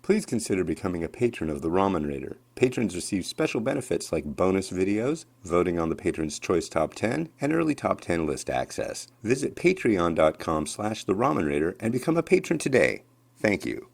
Please consider becoming a patron of the Ramen Raider. Patrons receive special benefits like bonus videos, voting on the Patron's Choice Top 10, and early Top 10 list access. Visit patreon.com/the Ramen Raider and become a patron today. Thank you.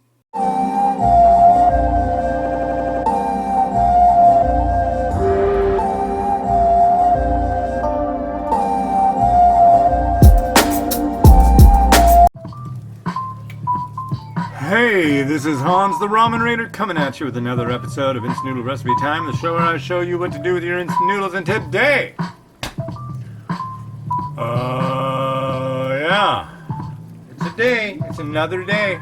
Hey, this is Hans the Ramen Raider coming at you with another episode of Instant Noodle Recipe Time, the show where I show you what to do with your instant noodles. And today, it's a day. It's another day.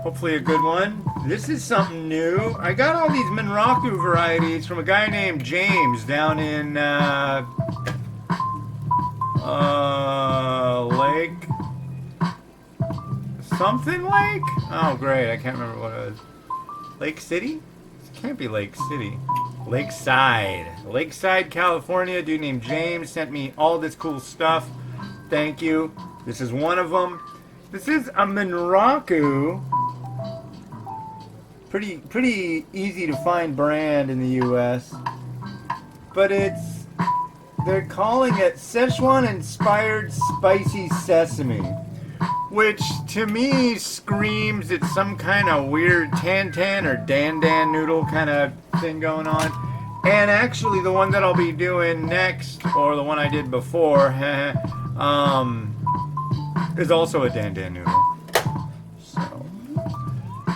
Hopefully a good one. This is something new. I got all these Menraku varieties from a guy named James down in Lake something Lake? Oh great, I can't remember what it was. Lake City? It can't be Lake City. Lakeside, California. A dude named James sent me all this cool stuff. Thank you. This is one of them. This is a Menraku. Pretty easy to find brand in the US. But they're calling it Sichuan inspired spicy sesame, which to me screams it's some kind of weird tan or dan noodle kind of thing going on. And actually the one that I'll be doing next, or the one I did before, is also a dan noodle. So,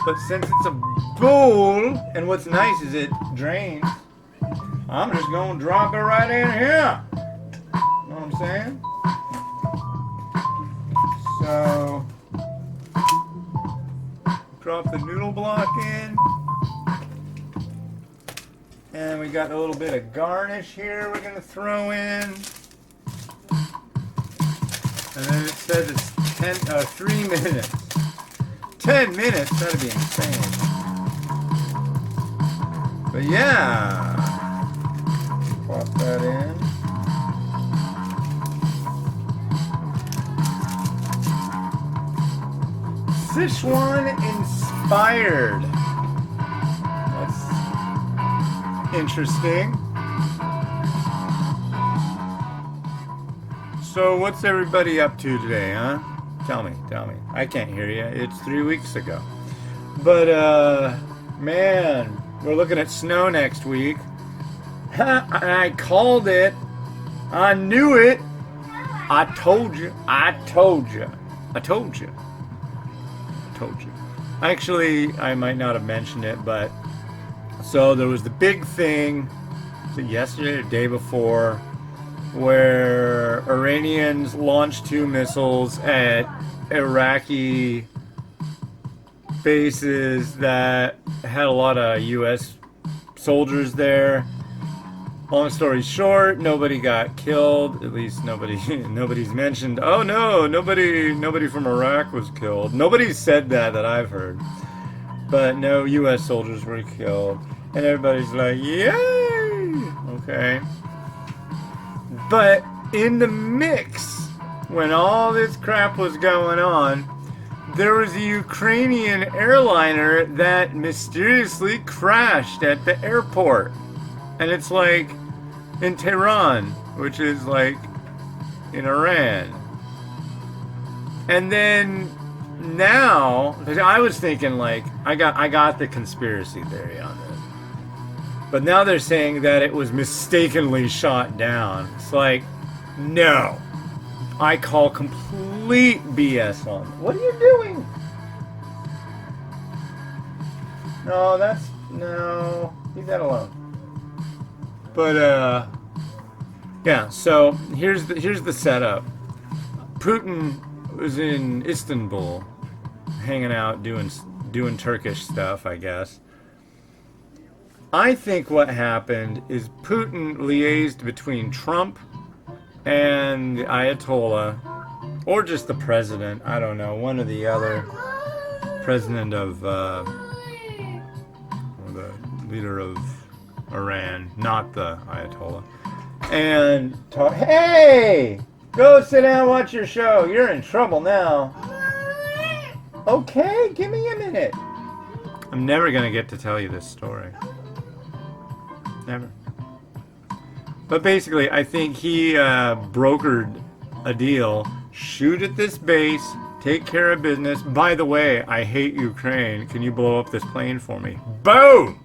but since it's a bowl, and what's nice is it drains, I'm just gonna drop it right in here. Know what I'm saying? So, drop the noodle block in. And we got a little bit of garnish here we're going to throw in. And then it says it's 3 minutes. 10 minutes? That'd be insane. But yeah. Pop that in. Sichuan inspired. That's interesting. So what's everybody up to today, huh? Tell me. I can't hear you. It's 3 weeks ago. But, man, we're looking at snow next week. I called it. I knew it. I told you. Actually, I might not have mentioned it, but so there was the big thing, was it yesterday or the day before, where Iranians launched 2 missiles at Iraqi bases that had a lot of U.S. soldiers there. Long story short, nobody got killed. At least nobody's mentioned. Oh no, nobody from Iraq was killed. Nobody said that I've heard. But no U.S. soldiers were killed, and everybody's like, yay! Okay. But in the mix, when all this crap was going on, there was a Ukrainian airliner that mysteriously crashed at the airport. And it's like in Tehran, which is like in Iran. And then now, because I was thinking like, I got the conspiracy theory on this. But now they're saying that it was mistakenly shot down. It's like, no. I call complete BS on it. What are you doing? No, leave that alone. But yeah, so here's the setup. Putin was in Istanbul hanging out doing Turkish stuff, I guess. I think what happened is Putin liaised between Trump and the Ayatollah, or just the president, I don't know, one or the other, president of or the leader of Iran, not the Ayatollah, and talk, hey, go sit down and watch your show, you're in trouble now. Okay, give me a minute. I'm never gonna get to tell you this story. Never. But basically, I think he brokered a deal. Shoot at this base, take care of business. By the way, I hate Ukraine. Can you blow up this plane for me? Boom!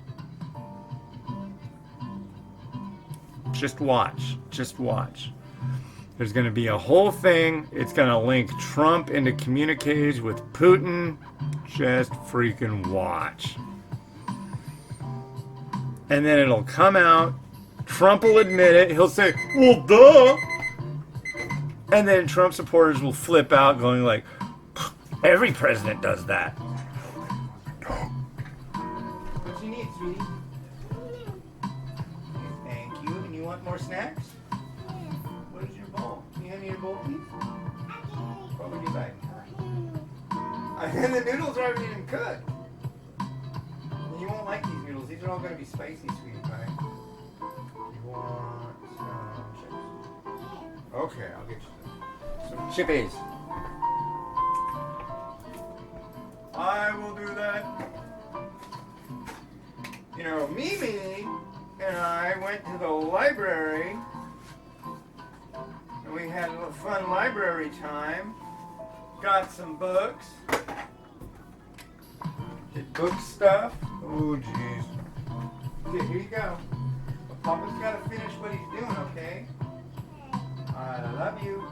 Just watch. Just watch. There's going to be a whole thing. It's going to link Trump into communiques with Putin. Just freaking watch. And then it'll come out. Trump will admit it. He'll say, well, duh. And then Trump supporters will flip out going like, every president does that. What you need, sweetie? Thank you. And you want more snacks? What is your bowl? Can you hand me your bowl, please? What would you like? And the noodles aren't even cooked. And you won't like these noodles. These are all going to be spicy, sweetie pie. You want some chips? Okay, I'll get you some chippies. I will do that. You know, Mimi and I went to the library and we had a fun library time. Got some books. Did book stuff. Oh, jeez. Okay, here you go. But Papa's got to finish what he's doing, okay? I love you.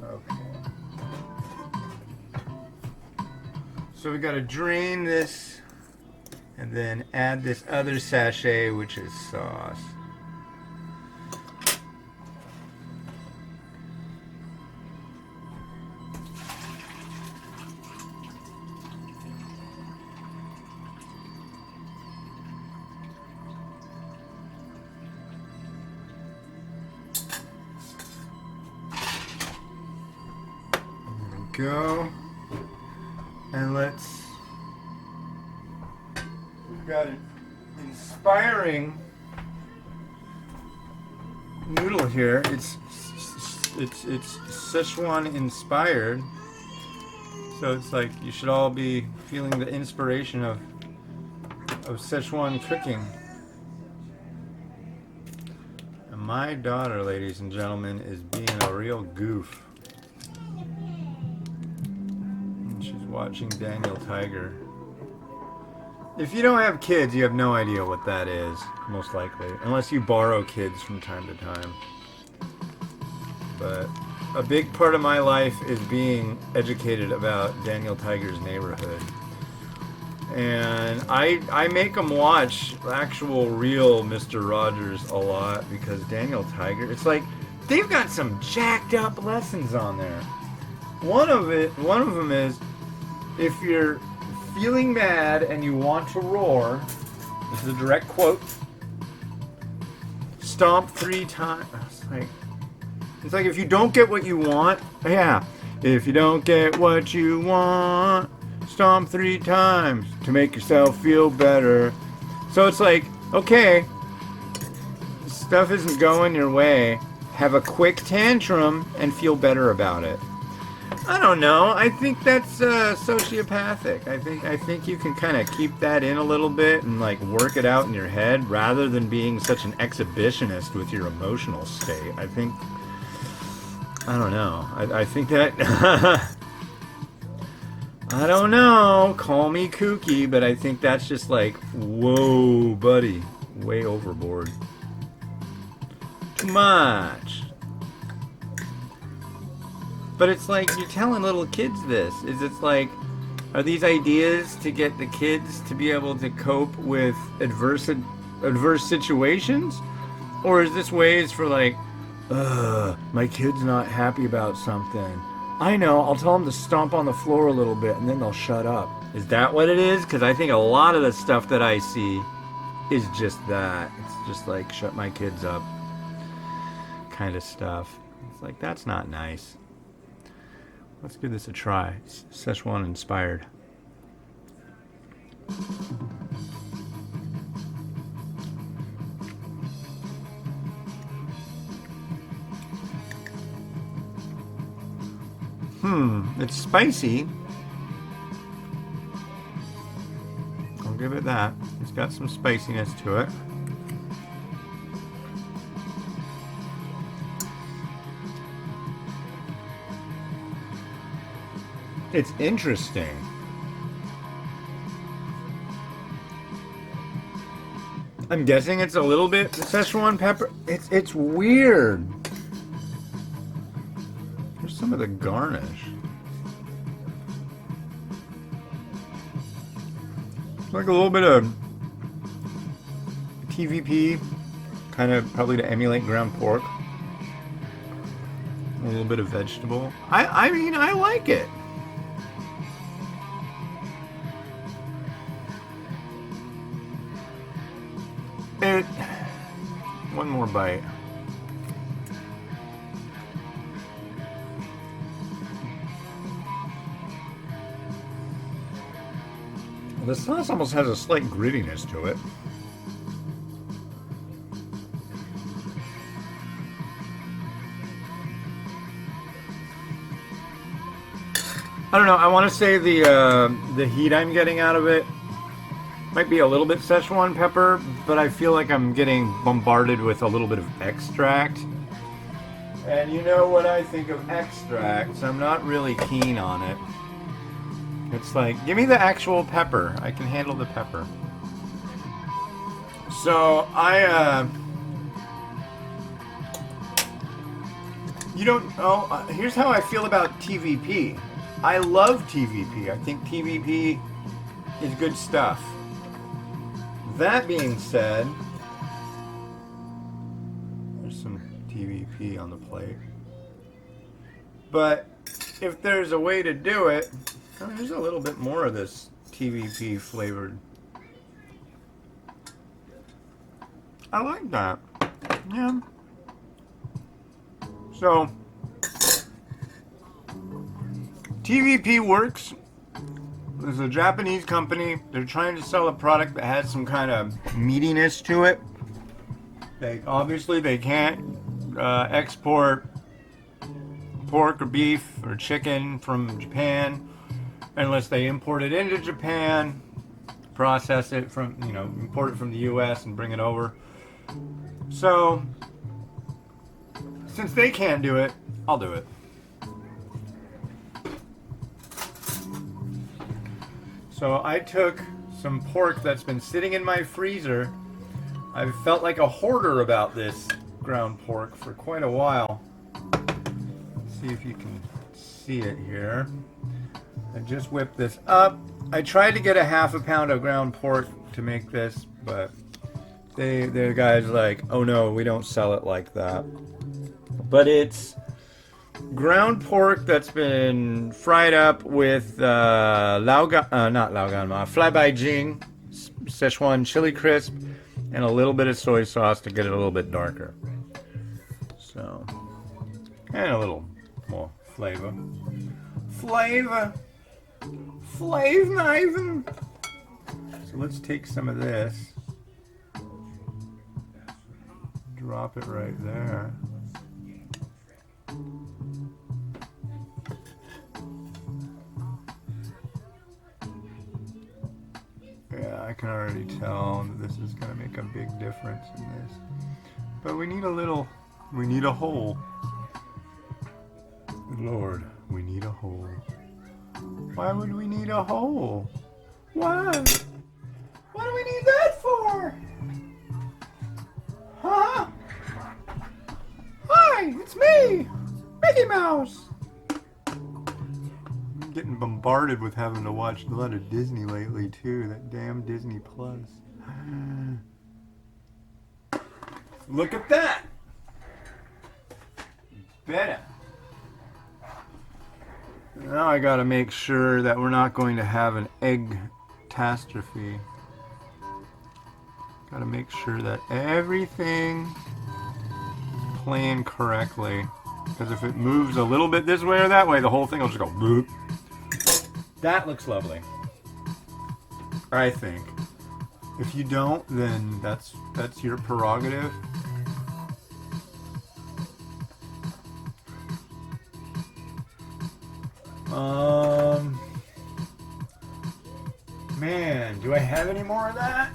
Okay. So we got to drain this and then add this other sachet, which is sauce. Go and we've got an inspiring noodle here. It's Sichuan inspired, so it's like you should all be feeling the inspiration of Sichuan cooking. And my daughter, ladies and gentlemen, is being a real goof. Watching Daniel Tiger. If you don't have kids, you have no idea what that is, most likely. Unless you borrow kids from time to time. But a big part of my life is being educated about Daniel Tiger's Neighborhood. And I make them watch actual real Mr. Rogers a lot because Daniel Tiger, it's like they've got some jacked up lessons on there. One of them is, if you're feeling mad and you want to roar, this is a direct quote, stomp 3 times. It's like if you don't get what you want, if you don't get what you want, stomp 3 times to make yourself feel better. So it's like, okay, stuff isn't going your way, have a quick tantrum and feel better about it. I don't know. I think that's sociopathic. I think you can kind of keep that in a little bit and like work it out in your head rather than being such an exhibitionist with your emotional state. I don't know. I think that I don't know. Call me kooky, but I think that's just like, whoa, buddy, way overboard. Too much. But it's like you're telling little kids this. It's like, are these ideas to get the kids to be able to cope with adverse situations? Or is this ways for like, my kid's not happy about something. I know, I'll tell them to stomp on the floor a little bit and then they'll shut up. Is that what it is? Because I think a lot of the stuff that I see is just that. It's just like, shut my kids up kind of stuff. It's like, that's not nice. Let's give this a try. Sichuan inspired. It's spicy. I'll give it that. It's got some spiciness to it. It's interesting. I'm guessing it's a little bit Sichuan pepper. It's weird. Here's some of the garnish. It's like a little bit of TVP, kind of probably to emulate ground pork. A little bit of vegetable. I mean, I like it. One more bite. The sauce almost has a slight grittiness to it. I don't know. I want to say the heat I'm getting out of it might be a little bit Szechuan pepper, but I feel like I'm getting bombarded with a little bit of extract. And you know what I think of extracts. I'm not really keen on it. It's like, give me the actual pepper. I can handle the pepper. So you don't know, here's how I feel about TVP. I love TVP. I think TVP is good stuff. That being said, there's some TVP on the plate. But if there's a way to do it, there's a little bit more of this TVP flavored. I like that. Yeah. So, TVP works. There's a Japanese company. They're trying to sell a product that has some kind of meatiness to it. Obviously they can't export pork or beef or chicken from Japan unless they import it into Japan, process it from, import it from the US and bring it over. So, since they can't do it, I'll do it. So I took some pork that's been sitting in my freezer. I've felt like a hoarder about this ground pork for quite a while. Let's see if you can see it here. I just whipped this up. I tried to get a ½ pound of ground pork to make this, but the guy's like, oh no, we don't sell it like that. But it's ground pork that's been fried up with flybeijing, Sichuan chili crisp, and a little bit of soy sauce to get it a little bit darker. So, and a little more flavor. Flavor even. So let's take some of this. Drop it right there. Yeah, I can already tell that this is going to make a big difference in this. But we need a hole. Lord, we need a hole. Why would we need a hole? Why? What do we need that for? Huh? Hi, it's me, Mickey Mouse. I'm getting bombarded with having to watch a lot of Disney lately too. That damn Disney Plus. Look at that. Better. Now I gotta make sure that we're not going to have an egg catastrophe. Gotta make sure that everything is planned correctly. Because if it moves a little bit this way or that way, the whole thing will just go boop. That looks lovely. I think. If you don't, then that's your prerogative. Man, do I have any more of that?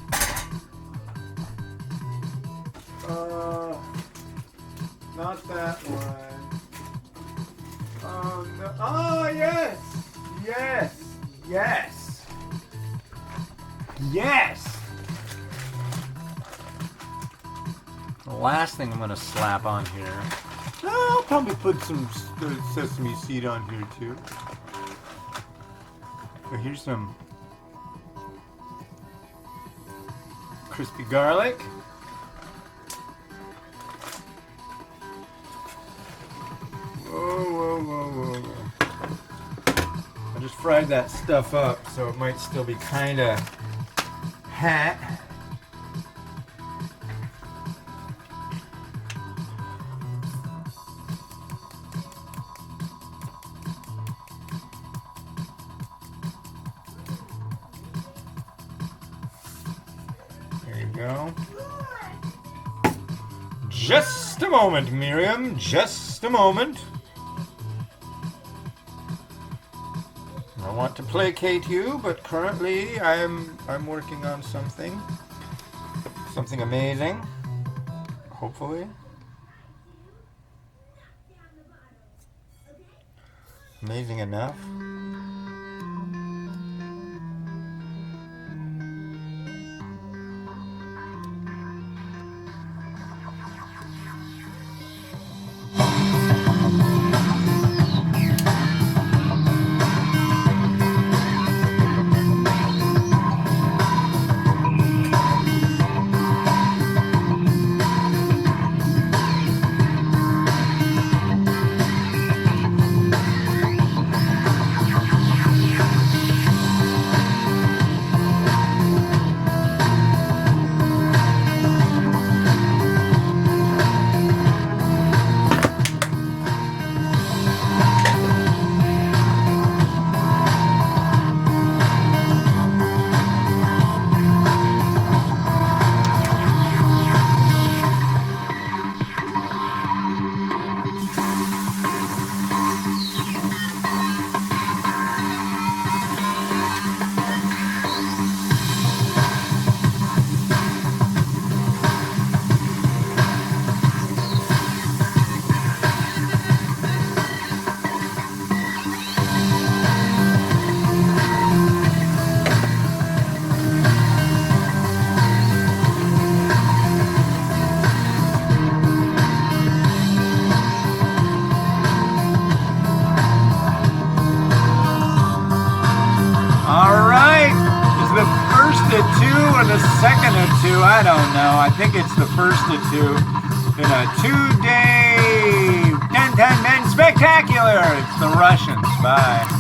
Not that one. Oh, no. Oh, yes! Yes! Yes! Yes! The last thing I'm going to slap on here. I'll probably put some sesame seed on here too. So here's some crispy garlic. Whoa. I just fried that stuff up, so it might still be kind of hot. There you go. Just a moment, Miriam. Just a moment. I want to placate you, but currently I'm working on something amazing. Hopefully. Amazing enough. The second of two, I don't know. I think it's the first of two in a 2-day 10-10 Men Spectacular. It's the Russians. Bye.